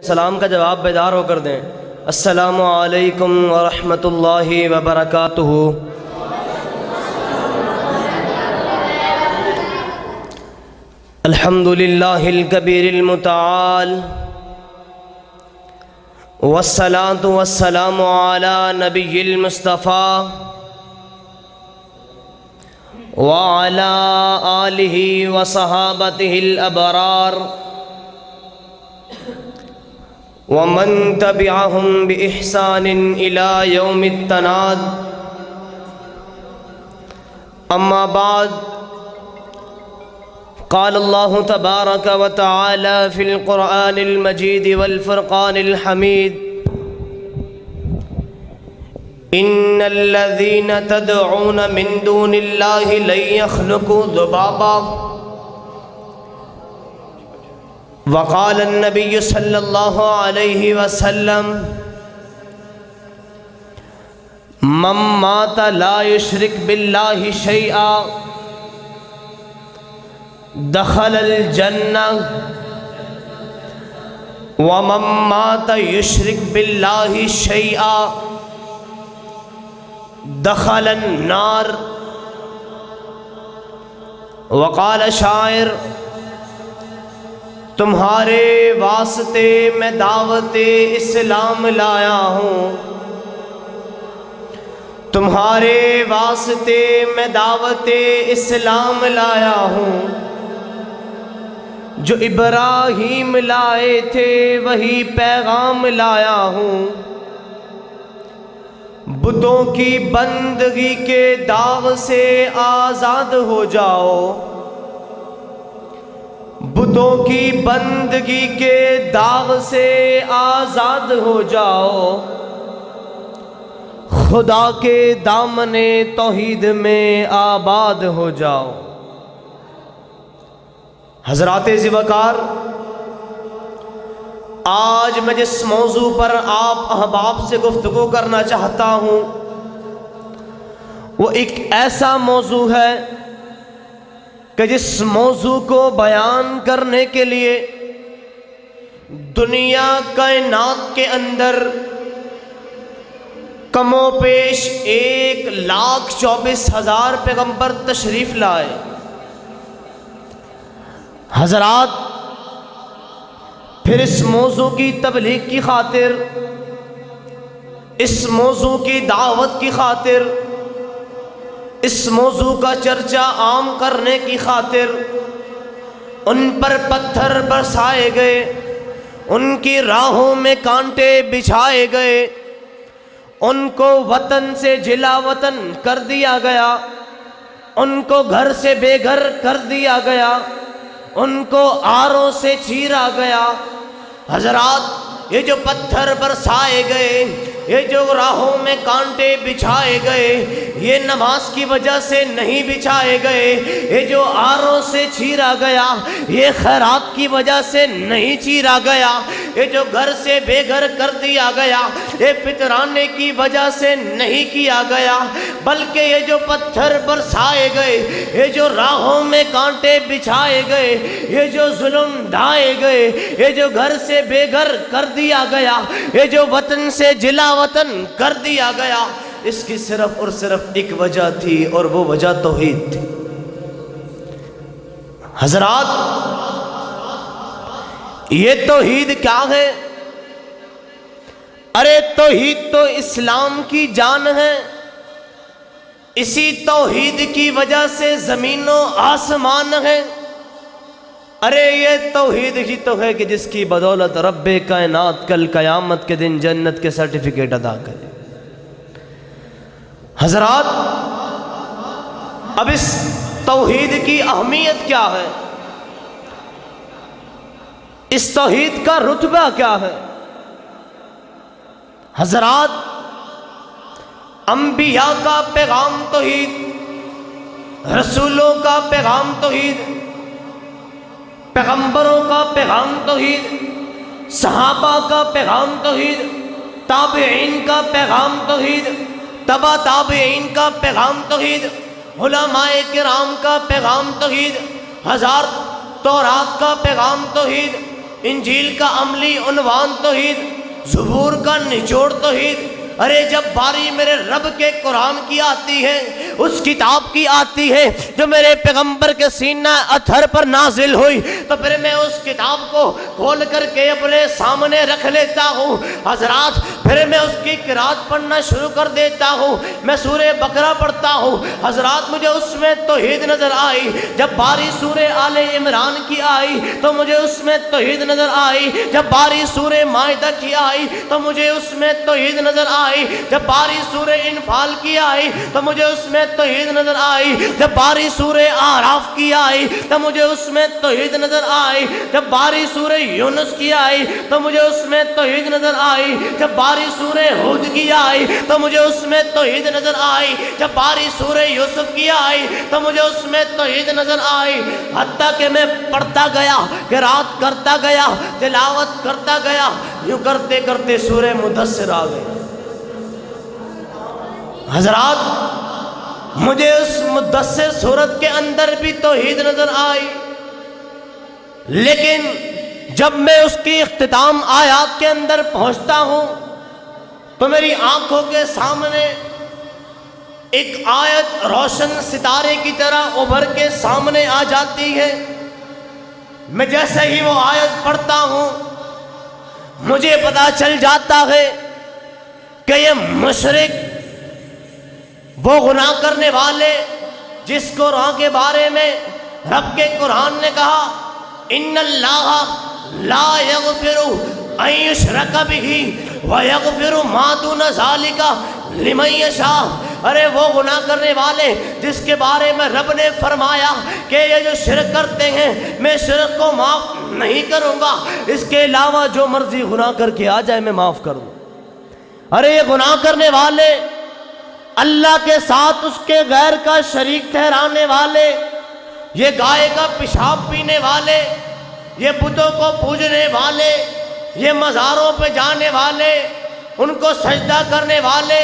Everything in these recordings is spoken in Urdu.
سلام کا جواب بیدار ہو کر دیں۔ السلام علیکم ورحمۃ اللہ وبرکاتہ۔ الحمد للہ الکبیر المتعال والصلاة والسلام علی نبی المصطفیٰ وعلی آلہ وصحابتہ الابرار ومن تبعهم بإحسان إلى يوم التناد۔ أما بعد، قال الله تبارك وتعالى في القرآن المجيد والفرقان الحميد: إن الذين تدعون من دون الله لن يخلقوا ذبابا، وقال النبي صلى الله عليه وسلم: من مات لا يشرك بالله شيئا دخل الجنة، ومن مات يشرك بالله شيئا دخل النار۔ وقال شاعر: تمہارے واسطے میں دعوت اسلام لایا ہوں، تمہارے واسطے میں دعوت اسلام لایا ہوں، جو ابراہیم لائے تھے وہی پیغام لایا ہوں، بتوں کی بندگی کے داغ سے آزاد ہو جاؤ، بتوں کی بندگی کے داغ سے آزاد ہو جاؤ، خدا کے دامن توحید میں آباد ہو جاؤ۔ حضرات ذوقار، آج میں جس موضوع پر آپ احباب سے گفتگو کرنا چاہتا ہوں وہ ایک ایسا موضوع ہے کہ جس موضوع کو بیان کرنے کے لیے دنیا کائنات کے اندر کم و بیش 1,24,000 پیغمبر تشریف لائے۔ حضرات، پھر اس موضوع کی تبلیغ کی خاطر، اس موضوع کی دعوت کی خاطر، اس موضوع کا چرچا عام کرنے کی خاطر ان پر پتھر برسائے گئے، ان کی راہوں میں کانٹے بچھائے گئے، ان کو وطن سے جلا وطن کر دیا گیا، ان کو گھر سے بے گھر کر دیا گیا، ان کو آروں سے چیرا گیا۔ حضرات، یہ جو پتھر برسائے گئے، یہ جو راہوں میں کانٹے بچھائے گئے، یہ نماز کی وجہ سے نہیں بچھائے گئے، یہ جو آروں سے چیرا گیا یہ خیرات کی وجہ سے نہیں چیرا گیا، یہ جو گھر سے بے گھر کر دیا گیا یہ فطرانے کی وجہ سے نہیں کیا گیا، بلکہ یہ جو پتھر برسائے گئے، یہ جو راہوں میں کانٹے بچھائے گئے، یہ جو ظلم ڈھائے گئے، یہ جو گھر سے بے گھر کر دیا گیا، یہ جو وطن سے جلا وطن کر دیا گیا، اس کی صرف اور صرف ایک وجہ تھی اور وہ وجہ توحید تھی۔ حضرات، یہ توحید کیا ہے؟ ارے توحید تو اسلام کی جان ہے، اسی توحید کی وجہ سے زمین و آسمان ہے۔ ارے یہ توحید ہی تو ہے کہ جس کی بدولت رب کائنات کل قیامت کے دن جنت کے سرٹیفکیٹ ادا کرے۔ حضرات، اب اس توحید کی اہمیت کیا ہے؟ اس توحید کا رتبہ کیا ہے؟ حضرات، انبیاء کا پیغام توحید، رسولوں کا پیغام توحید، پیغمبروں کا پیغام توحید، صحابہ کا پیغام توحید، تابعین کا پیغام توحید، تبع تابعین کا پیغام توحید، علماء کرام کا پیغام توحید، ہزار تورات کا پیغام توحید، انجیل کا عملی عنوان توحید، زبور کا نچوڑ توحید۔ ارے جب باری میرے رب کے قرآن کی آتی ہے، اس کتاب کی آتی ہے جو میرے پیغمبر کے سینہ اطہر پر نازل ہوئی، تو پھر میں اس کتاب کو کھول کر کے اپنے سامنے رکھ لیتا ہوں حضرات، پھر میں اس کی قرات پڑھنا شروع کر دیتا ہوں۔ میں سورہ بقرہ پڑھتا ہوں حضرات، مجھے اس میں توحید نظر آئی۔ جب باری سورہ آل عمران کی آئی تو مجھے اس میں توحید نظر آئی۔ جب باری سورہ مائدہ کی آئی تو مجھے اس میں توحید نظر آئی۔ جب باری سورہ انفال کی آئی تو مجھے اس میں توحید نظر آئی۔ جب باری سورہ اعراف کی آئی تو مجھے اس میں توحید نظر آئی۔ جب باری سورہ یونس کی آئی تو مجھے اس میں توحید نظر آئی۔ جب باری سورہ ہود کی آئی تو مجھے اس میں توحید نظر آئی۔ جب باری سورہ یوسف کی آئی تو مجھے اس میں توحید نظر آئی، حتیٰ کہ میں پڑھتا گیا، قرات کرتا گیا، تلاوت کرتا گیا، یوں کرتے کرتے سورہ مدثر آ گئی۔ حضرات مجھے اس مدثر سورت کے اندر بھی توحید نظر آئی، لیکن جب میں اس کی اختتام آیات کے اندر پہنچتا ہوں تو میری آنکھوں کے سامنے ایک آیت روشن ستارے کی طرح ابھر کے سامنے آ جاتی ہے۔ میں جیسے ہی وہ آیت پڑھتا ہوں مجھے پتا چل جاتا ہے کہ یہ مشرک، وہ گناہ کرنے والے جس قرآن کے بارے میں رب کے قرآن نے کہا ان اللہ لا یغفر ان یشرک بہ ویغفر ما دون ذلک لمن یشاء۔ ارے وہ گناہ کرنے والے جس کے بارے میں رب نے فرمایا کہ یہ جو شرک کرتے ہیں میں شرک کو معاف نہیں کروں گا، اس کے علاوہ جو مرضی گناہ کر کے آ جائے میں معاف کروں۔ ارے یہ گناہ کرنے والے، اللہ کے ساتھ اس کے غیر کا شریک ٹھہرانے والے، یہ گائے کا پیشاب پینے والے، یہ بتوں کو پوجنے والے، یہ مزاروں پہ جانے والے، ان کو سجدہ کرنے والے،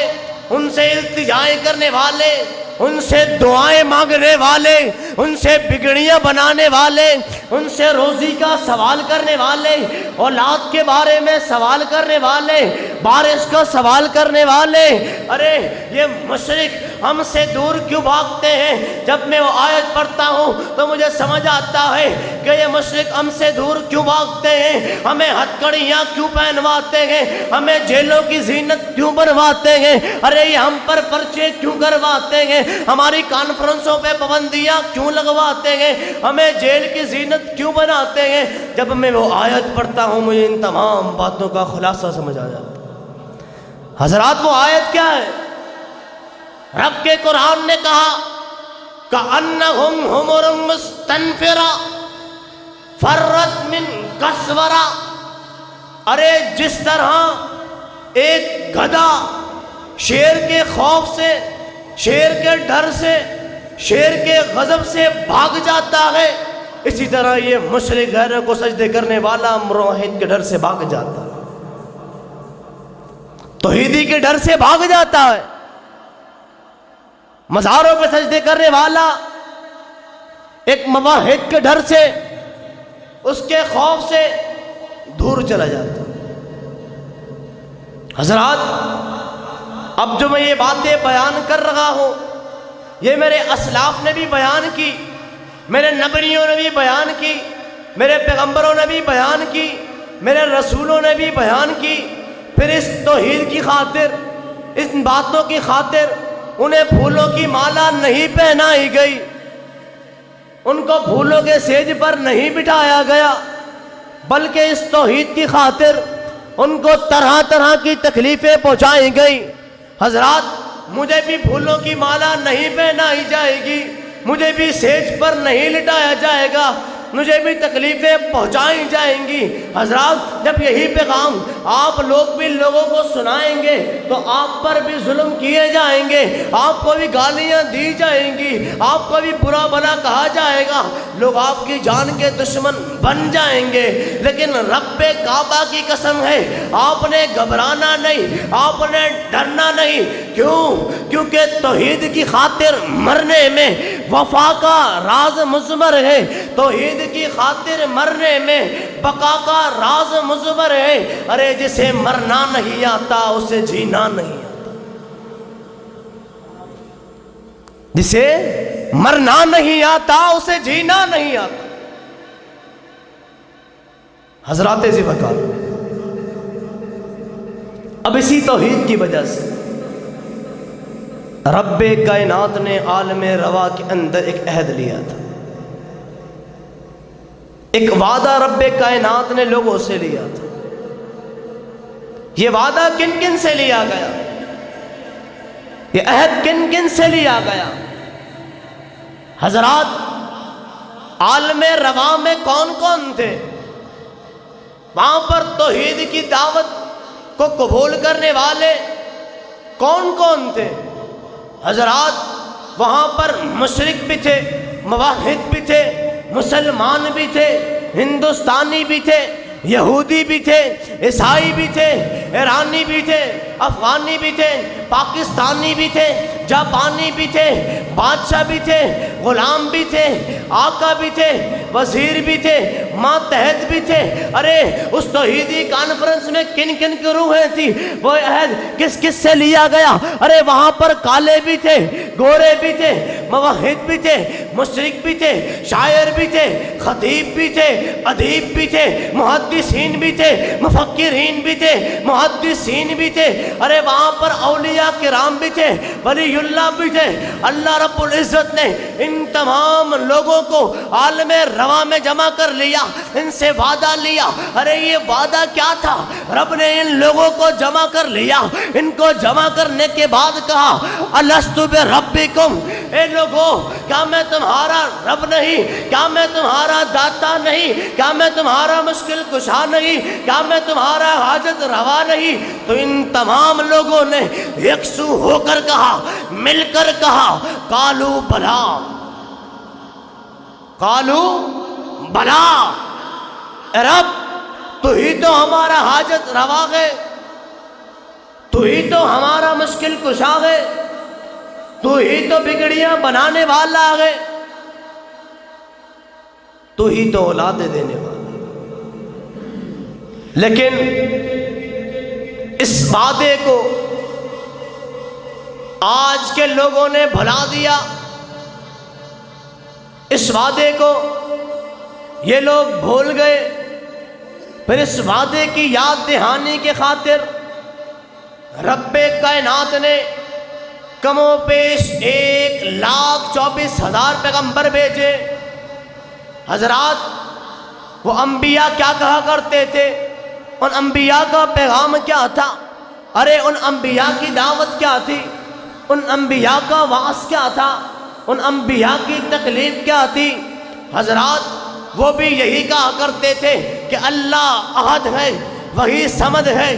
ان سے التجائیں کرنے والے، ان سے دعائیں مانگنے والے، ان سے بگڑیاں بنانے والے، ان سے روزی کا سوال کرنے والے، اولاد کے بارے میں سوال کرنے والے، بارش کا سوال کرنے والے، ارے یہ مشرک ہم سے دور کیوں بھاگتے ہیں؟ جب میں وہ آیت پڑھتا ہوں تو مجھے سمجھ آتا ہے کہ یہ مشرک ہم سے دور کیوں بھاگتے ہیں، ہمیں ہتھکڑیاں کیوں پہنواتے ہیں، ہمیں جیلوں کی زینت کیوں بنواتے ہیں، ارے یہ ہم پر پرچے کیوں کرواتے ہیں، ہماری کانفرنسوں پہ پابندیاں کیوں لگواتے ہیں، ہمیں جیل کی زینت کیوں بناتے ہیں۔ جب میں وہ آیت پڑھتا ہوں مجھے ان تمام باتوں کا خلاصہ سمجھ آ جاتا ہے۔ حضرات وہ آیت کیا ہے؟ رب کے قرآن نے کہا کأنہم حمر مستنفرہ فرت من قسورہ۔ ارے جس طرح ایک گدھا شیر کے خوف سے، شیر کے ڈر سے، شیر کے غضب سے بھاگ جاتا ہے، اسی طرح یہ مشرک غیروں کو سجدے کرنے والا موحد کے ڈر سے بھاگ جاتا ہے، توحیدی کے ڈر سے بھاگ جاتا ہے، مزاروں پہ سجدے کرنے والا ایک موحد کے ڈر سے، اس کے خوف سے دور چلا جاتا ہے۔ حضرات اب جو میں یہ باتیں بیان کر رہا ہوں یہ میرے اسلاف نے بھی بیان کی، میرے نبیوں نے بھی بیان کی، میرے پیغمبروں نے بھی بیان کی، میرے رسولوں نے بھی بیان کی۔ پھر اس توحید کی خاطر، اس باتوں کی خاطر انہیں پھولوں کی مالا نہیں پہنائی گئی، ان کو پھولوں کے سیج پر نہیں بٹھایا گیا، بلکہ اس توحید کی خاطر ان کو طرح طرح کی تکلیفیں پہنچائی گئی۔ حضرات مجھے بھی پھولوں کی مالا نہیں پہنائی جائے گی، مجھے بھی سیج پر نہیں لٹایا جائے گا، مجھے بھی تکلیفیں پہنچائی جائیں گی۔ حضرات جب یہی پیغام آپ لوگ بھی لوگوں کو سنائیں گے تو آپ پر بھی ظلم کیے جائیں گے، آپ کو بھی گالیاں دی جائیں گی، آپ کو بھی برا بھلا کہا جائے گا، لوگ آپ کی جان کے دشمن بن جائیں گے، لیکن رب کعبہ کی قسم ہے آپ نے گھبرانا نہیں، آپ نے ڈرنا نہیں۔ کیوں؟ کیونکہ توحید کی خاطر مرنے میں وفا کا راز مضمر ہے، توحید کی خاطر مرنے میں بقا کا راز مضمر ہے۔ ارے جسے مرنا نہیں آتا اسے جینا نہیں آتا، جسے مرنا نہیں آتا اسے جینا نہیں آتا۔ حضرات ذوالفقار، اب اسی توحید کی وجہ سے رب کائنات نے عالم روا کے اندر ایک عہد لیا تھا، ایک وعدہ رب کائنات نے لوگوں سے لیا تھا۔ یہ وعدہ کن کن سے لیا گیا؟ یہ عہد کن کن سے لیا گیا؟ حضرات، عالم روا میں کون کون تھے؟ وہاں پر توحید کی دعوت کو قبول کرنے والے کون کون تھے؟ حضرات، وہاں پر مشرک بھی تھے، موحد بھی تھے، مسلمان بھی تھے، ہندوستانی بھی تھے، یہودی بھی تھے، عیسائی بھی تھے، ایرانی بھی تھے، افغانی بھی تھے، پاکستانی بھی تھے، جاپانی بھی تھے، بادشاہ بھی تھے، غلام بھی تھے، آقا بھی تھے، وزیر بھی تھے، ماتحت بھی تھے۔ ارے اس توحیدی کانفرنس میں کن کن کی روحیں تھی؟ وہ عہد کس کس سے لیا گیا؟ ارے وہاں پر کالے بھی تھے، گورے بھی تھے، موحد بھی تھے، مشرک بھی تھے، شاعر بھی تھے، خطیب بھی تھے، ادیب بھی تھے، محدثین بھی تھے، مفکرین بھی تھے، محدثین بھی تھے۔ ارے وہاں پر اولیاء کرام بھی تھے، ولی اللہ بھی تھے۔ اللہ رب العزت نے ان تمام لوگوں کو عالم روا میں جمع کر لیا، ان سے وعدہ لیا۔ ارے یہ وعدہ کیا تھا؟ رب نے ان لوگوں کو جمع کر لیا، ان کو جمع کرنے کے بعد کہا الست بربکم، اے لوگو کیا میں تمہارا رب نہیں؟ کیا میں تمہارا داتا نہیں؟ کیا میں تمہارا مشکل کشا نہیں؟ کیا میں تمہارا حاجت روا نہیں؟ تو ان تمام لوگوں نے یکسو ہو کر کہا، مل کر کہا قالو بلا، قالو بلا، اے رب تو ہی تو ہمارا حاجت روا ہے، تو ہی تو ہمارا مشکل کشا ہے، تو ہی تو بگڑیاں بنانے والا ہے، تو ہی تو اولاد دینے والا۔ لیکن اس وعدے کو آج کے لوگوں نے بھلا دیا، اس وعدے کو یہ لوگ بھول گئے۔ پھر اس وعدے کی یاد دہانی کے خاطر رب کائنات نے کم و بیش 1,24,000 پیغمبر بھیجے۔ حضرات، وہ انبیاء کیا کہا کرتے تھے؟ ان انبیاء کا پیغام کیا تھا؟ ارے ان انبیاء کی دعوت کیا تھی؟ ان انبیاء کا وعظ کیا تھا؟ ان انبیاء کی تکلیف کیا تھی؟ حضرات، وہ بھی یہی کہا کرتے تھے کہ اللہ احد ہے، وہی صمد ہے،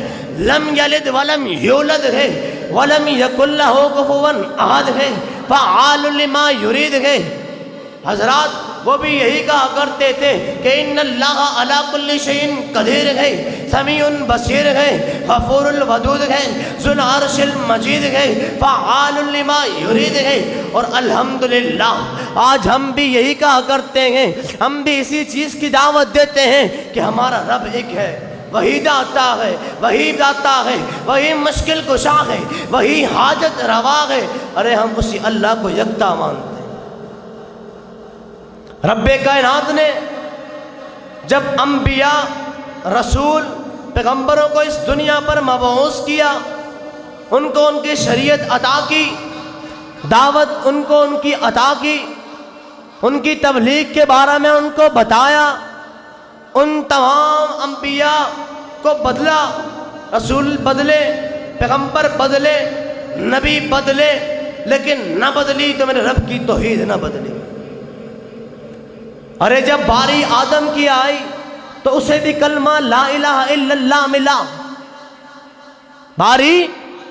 لم یلد ولم یولد ہے، ولم یکن لہ کفوا احد ہے، فعال لما یرید ہے۔ حضرات، وہ بھی یہی کہا کرتے تھے کہ ان اللہ علی کل شیء قدیر ہے، سمیع بصیر ہے، غفور الودود ہے، ذو العرش المجید ہے، فعال لما یرید ہے۔ اور الحمدللہ آج ہم بھی یہی کہا کرتے ہیں، ہم بھی اسی چیز کی دعوت دیتے ہیں کہ ہمارا رب ایک ہے، وہی داتا ہے، وہی داتا ہے، وہی مشکل کشا ہے، وہی حاجت روا ہے۔ ارے ہم اسی اللہ کو یکتا مانتے ہیں۔ رب کائنات نے جب انبیاء، رسول، پیغمبروں کو اس دنیا پر مبعوث کیا، ان کو ان کی شریعت عطا کی، دعوت ان کو ان کی عطا کی، ان کی تبلیغ کے بارے میں ان کو بتایا، ان تمام انبیاء کو بدلا، رسول بدلے، پیغمبر بدلے، نبی بدلے، لیکن نہ بدلی تو میرے رب کی توحید نہ بدلی۔ ارے جب باری آدم کی آئی تو اسے بھی کلمہ لا الہ الا اللہ ملا۔ باری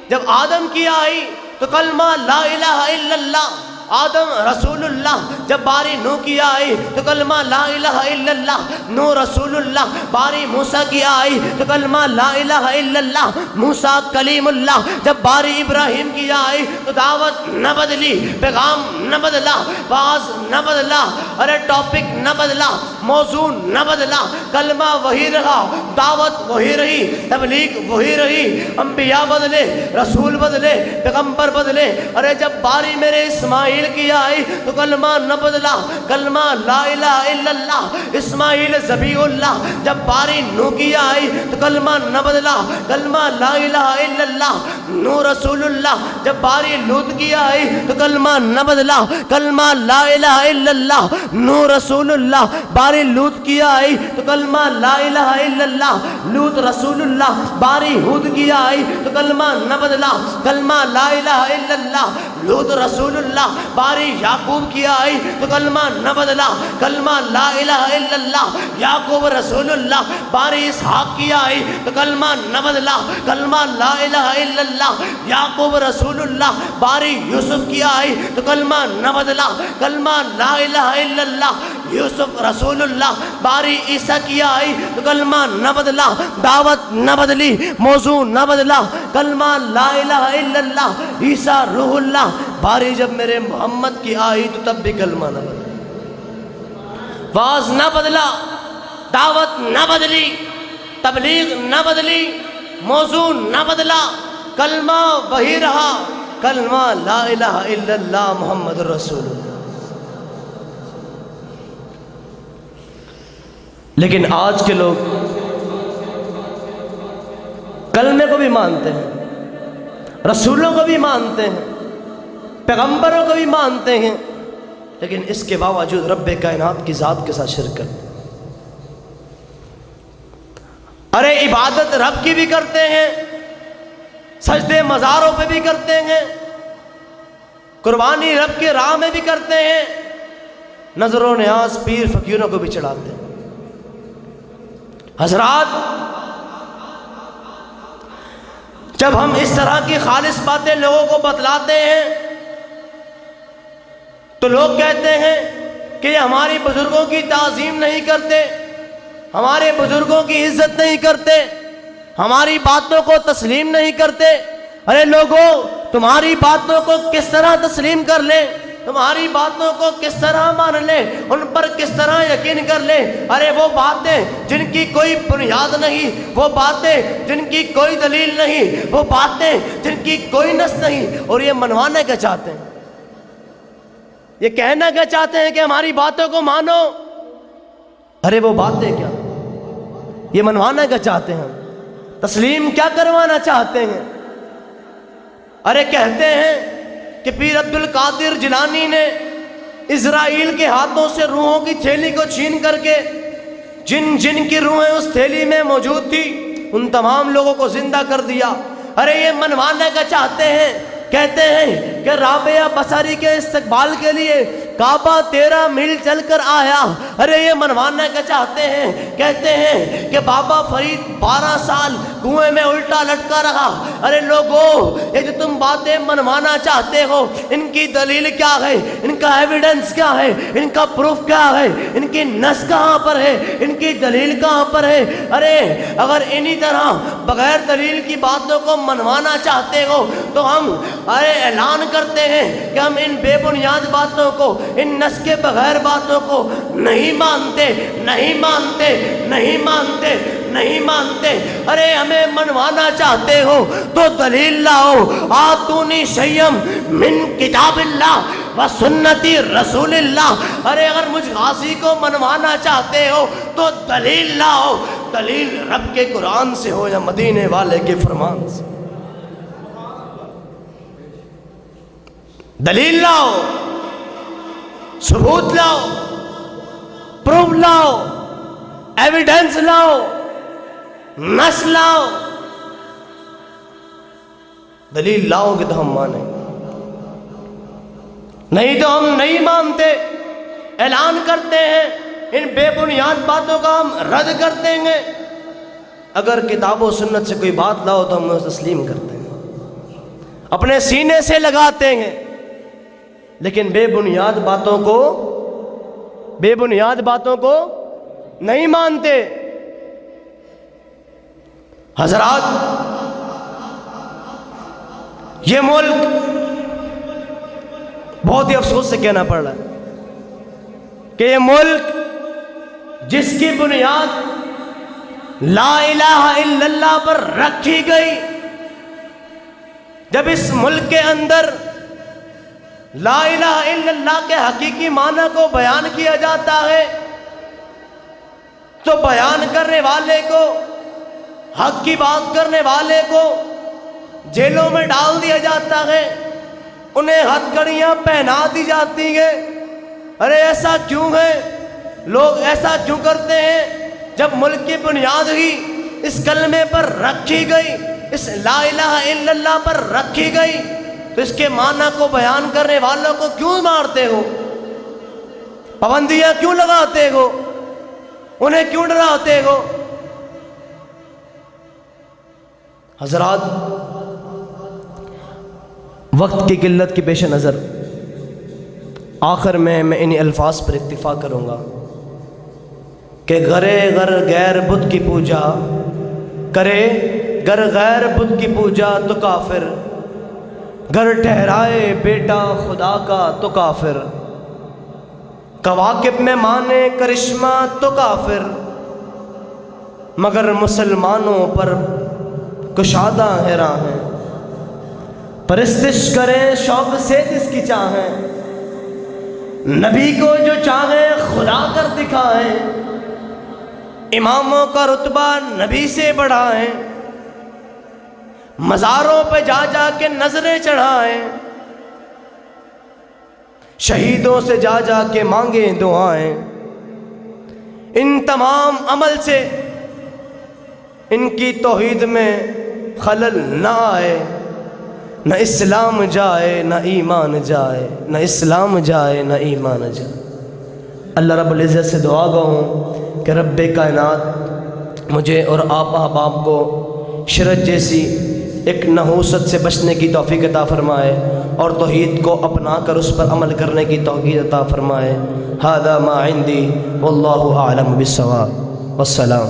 جب آدم کی آئی تو کلمہ لا الہ الا اللہ آدم رسول اللہ، جب باری نوح کی آئی تو کلمہ لا الہ الا اللہ، نوح رسول اللہ، باری موسیٰ کی آئی تو کلمہ لا الہ الا اللہ، موسیٰ کلیم اللہ، جب باری ابراہیم کی آئی تو دعوت نہ بدلی، پیغام نہ بدلا، باز نہ بدلا، ارے ٹاپک نہ بدلا، موضوع نہ بدلا، کلمہ وہی رہا، دعوت وہی رہی، تبلیغ وہی رہی، انبیاء بدلے، رسول بدلے، پیغمبر بدلے، ارے جب باری میرے اسماعیل کی آئی تو کلمہ نہ بدلا، کلمہ لا الہ الا اللہ، اسماعیل ذبیح اللہ، جب باری نوح کی آئی تو کلمہ نہ بدلا، کلمہ لا الہ الا اللہ، نوح رسول اللہ، جب باری لوط کی آئی تو کلمہ نہ بدلا، کلمہ لا الہ الا اللہ، نوح رسول اللہ، باری لوط کی آئی تو کلمہ لا الہ الا اللہ، لوط رسول اللہ، باری ہود کی آئی تو کلمہ نہ بدلا، کلمہ لا الہ الا اللہ، لوط رسول اللہ، باری یعقوب کی آئی تو کلمہ نہ بدلا، کلمہ لا الہ الا اللہ، یعقوب رسول اللہ، باری اسحاق کی آئی تو کلمہ نہ بدلا، کلمہ لا الہ الا اللہ، یعقوب رسول اللہ، باری یوسف کی آئی تو کلمہ نہ بدلا، کلمہ لا الہ الا اللہ، یوسف رسول اللہ، باری عیسیٰ کی آئی تو کلمہ نہ بدلا، دعوت نہ بدلی، موضوع نہ بدلا، کلمہ لا الہ الا اللہ، عیسیٰ روح اللہ، باری جب میرے محمد کی آئی تو تب بھی کلمہ نہ بدلا، واز نہ بدلا، دعوت نہ بدلی، تبلیغ نہ بدلی، موضوع نہ بدلا، کلمہ وہی رہا، کلمہ لا الہ الا اللہ محمد رسول اللہ۔ لیکن آج کے لوگ کلمے کو بھی مانتے ہیں، رسولوں کو بھی مانتے ہیں، پیغمبروں کو بھی مانتے ہیں، لیکن اس کے باوجود رب کائنات کی ذات کے ساتھ شرک کرتے ہیں۔ ارے عبادت رب کی بھی کرتے ہیں، سجدے مزاروں پہ بھی کرتے ہیں، قربانی رب کے راہ میں بھی کرتے ہیں، نظر و نیاز پیر فقیروں کو بھی چڑھاتے ہیں۔ حضرات، جب ہم اس طرح کی خالص باتیں لوگوں کو بتلاتے ہیں تو لوگ کہتے ہیں کہ یہ ہماری بزرگوں کی تعظیم نہیں کرتے، ہمارے بزرگوں کی عزت نہیں کرتے، ہماری باتوں کو تسلیم نہیں کرتے۔ ارے لوگوں، تمہاری باتوں کو کس طرح تسلیم کر لیں، تمہاری باتوں کو کس طرح مان لیں، ان پر کس طرح یقین کر لیں؟ ارے وہ باتیں جن کی کوئی بنیاد نہیں، وہ باتیں جن کی کوئی دلیل نہیں، وہ باتیں جن کی کوئی نص نہیں، اور یہ منوانا کیا چاہتے ہیں؟ یہ کہنا کیا چاہتے ہیں کہ ہماری باتوں کو مانو؟ ارے وہ باتیں کیا، یہ منوانا کیا چاہتے ہیں؟ تسلیم کیا کروانا چاہتے ہیں؟ ارے کہتے ہیں کہ پیر عبد القادر جیلانی نے اسرائیل کے ہاتھوں سے روحوں کی تھیلی کو چھین کر کے جن جن کی روحیں اس تھیلی میں موجود تھی ان تمام لوگوں کو زندہ کر دیا۔ ارے یہ منوانا کا چاہتے ہیں، کہتے ہیں کہ رابعہ بصری کے استقبال کے لیے کعبہ 13 میل چل کر آیا۔ ارے یہ منوانا کا چاہتے ہیں، کہتے ہیں کہ بابا فرید 12 سال کنویں میں الٹا لٹکا رہا۔ ارے لوگوں، یہ جو تم باتیں منوانا چاہتے ہو، ان کی دلیل کیا ہے؟ ان کا ایویڈنس کیا ہے؟ ان کا پروف کیا ہے؟ ان کی نص کہاں پر ہے؟ ان کی دلیل کہاں پر ہے؟ ارے اگر انہی طرح بغیر دلیل کی باتوں کو منوانا چاہتے ہو تو ہم اعلان کرتے ہیں کہ ہم ان بے بنیاد باتوں کو، ان نص کے بغیر باتوں کو نہیں مانتے، نہیں مانتے، نہیں مانتے، نہیں مانتے۔ ارے ہمیں منوانا چاہتے ہو تو دلیل لاؤ۔ آتونی شیئم من کتاب اللہ و سنتی رسول اللہ۔ ارے اگر مجھ غازی کو منوانا چاہتے ہو تو دلیل لاؤ۔ دلیل رب کے قرآن سے ہو یا مدینے والے کے فرمان سے، دلیل لاؤ، ثبوت لاؤ، پروف لاؤ، ایویڈنس لاؤ، نص لاؤ۔ دلیل لاؤ گے تو ہم مانیں، نہیں تو ہم نہیں مانتے۔ اعلان کرتے ہیں ان بے بنیاد باتوں کا ہم رد کر دیں گے۔ اگر کتاب و سنت سے کوئی بات لاؤ تو ہم اسے تسلیم کرتے ہیں، اپنے سینے سے لگاتے ہیں۔ لیکن بے بنیاد باتوں کو نہیں مانتے۔ حضرات، یہ ملک بہت ہی افسوس سے کہنا پڑ رہا ہے کہ یہ ملک جس کی بنیاد لا الہ الا اللہ پر رکھی گئی، جب اس ملک کے اندر لا الہ الا اللہ کے حقیقی معنی کو بیان کیا جاتا ہے تو بیان کرنے والے کو، حق کی بات کرنے والے کو جیلوں میں ڈال دیا جاتا ہے، انہیں ہتھکڑیاں پہنا دی جاتی ہیں۔ ارے ایسا کیوں ہے؟ لوگ ایسا کیوں کرتے ہیں جب ملک کی بنیاد ہی اس کلمے پر رکھی گئی، اس لا الہ الا اللہ پر رکھی گئی، تو اس کے معنی کو بیان کرنے والوں کو کیوں مارتے ہو؟ پابندیاں کیوں لگاتے ہو؟ انہیں کیوں ڈراتے ہو؟ حضرات، وقت کی قلت کی پیش نظر آخر میں انہی الفاظ پر اکتفا کروں گا کہ گرے گر غیر بت کی پوجا کرے، گر غیر بت کی پوجا تو کافر، گر ٹھہرائے بیٹا خدا کا تو کافر، کواکب میں مانے کرشمہ تو کافر، مگر مسلمانوں پر کشادہ ہے راہیں، پرستش کریں شوق سے جس کی چاہیں، نبی کو جو چاہیں خدا کر دکھائیں، اماموں کا رتبہ نبی سے بڑھائیں، مزاروں پہ جا جا کے نظریں چڑھائیں، شہیدوں سے جا جا کے مانگیں دعائیں، ان تمام عمل سے ان کی توحید میں خلل نہ آئے، نہ اسلام جائے نہ ایمان جائے، نہ اسلام جائے نہ ایمان جائے۔ اللہ رب العزت سے دعا گو ہوں کہ رب کائنات مجھے اور آپ احباب کو شرک جیسی ایک نحوست سے بچنے کی توفیق عطا فرمائے اور توحید کو اپنا کر اس پر عمل کرنے کی توفیق عطا فرمائے۔ ھذا ما عندی واللہ اعلم بالصواب، والسلام۔